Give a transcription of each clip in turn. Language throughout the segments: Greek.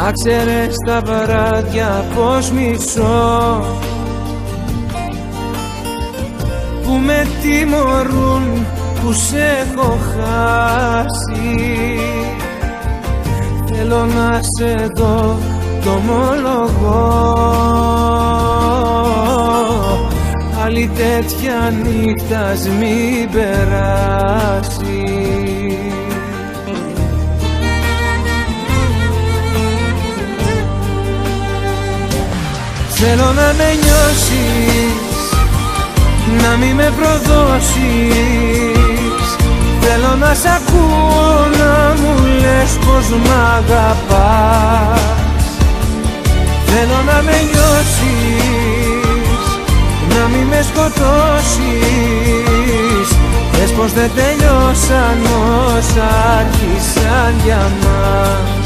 Να ξέρεις τα βράδια πως μισώ, που με τιμωρούν που σε έχω χάσει. Θέλω να σε δω, το ομολογώ, άλλη τέτοια νύχτας μην περάσει. Θέλω να με νιώσεις, να μη με προδώσεις. Θέλω να σ' ακούω να μου λες πως μ' αγαπάς. Θέλω να με νιώσεις, να μη με σκοτώσεις. Πες πως δεν τελειώσαν όσα άρχισαν για μας.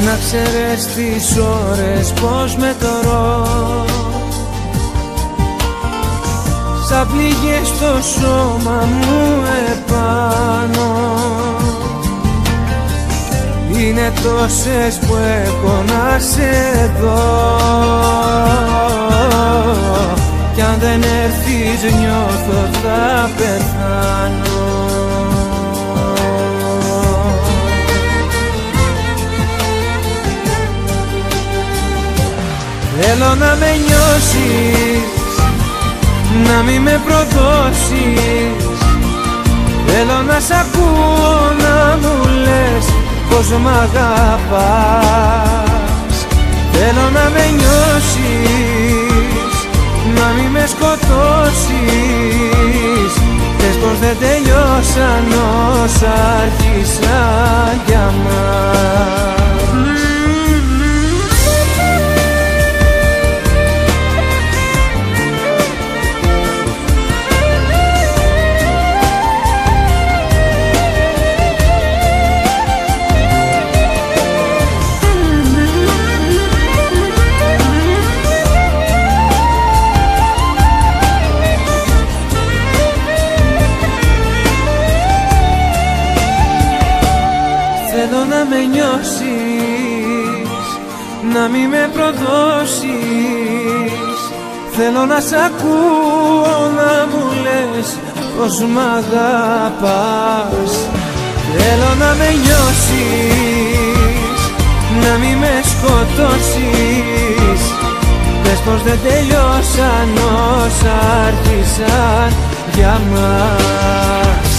Να ξέρεις τις ώρες πως μετρώ, σαν πληγές στο σώμα μου επάνω. Είναι τόσες που έχω να σε δω, κι αν δεν έρθεις νιώθω θα πεθάνω. Θέλω να με νιώσεις, να μη με προδώσεις. Θέλω να σ' ακούω να μου λες πως μ' αγαπάς. Θέλω να με νιώσεις, να μη με σκοτώσεις. Πες πως δεν τελειώσαν όσα άρχισαν για μας. Θέλω να με νιώσεις, να μη με προδώσεις. Θέλω να σ' ακούω να μου λες πως μ' αγαπάς. Θέλω να με νιώσεις, να μη με σκοτώσεις. Πες πως δεν τελειώσαν όσα άρχισαν για μας.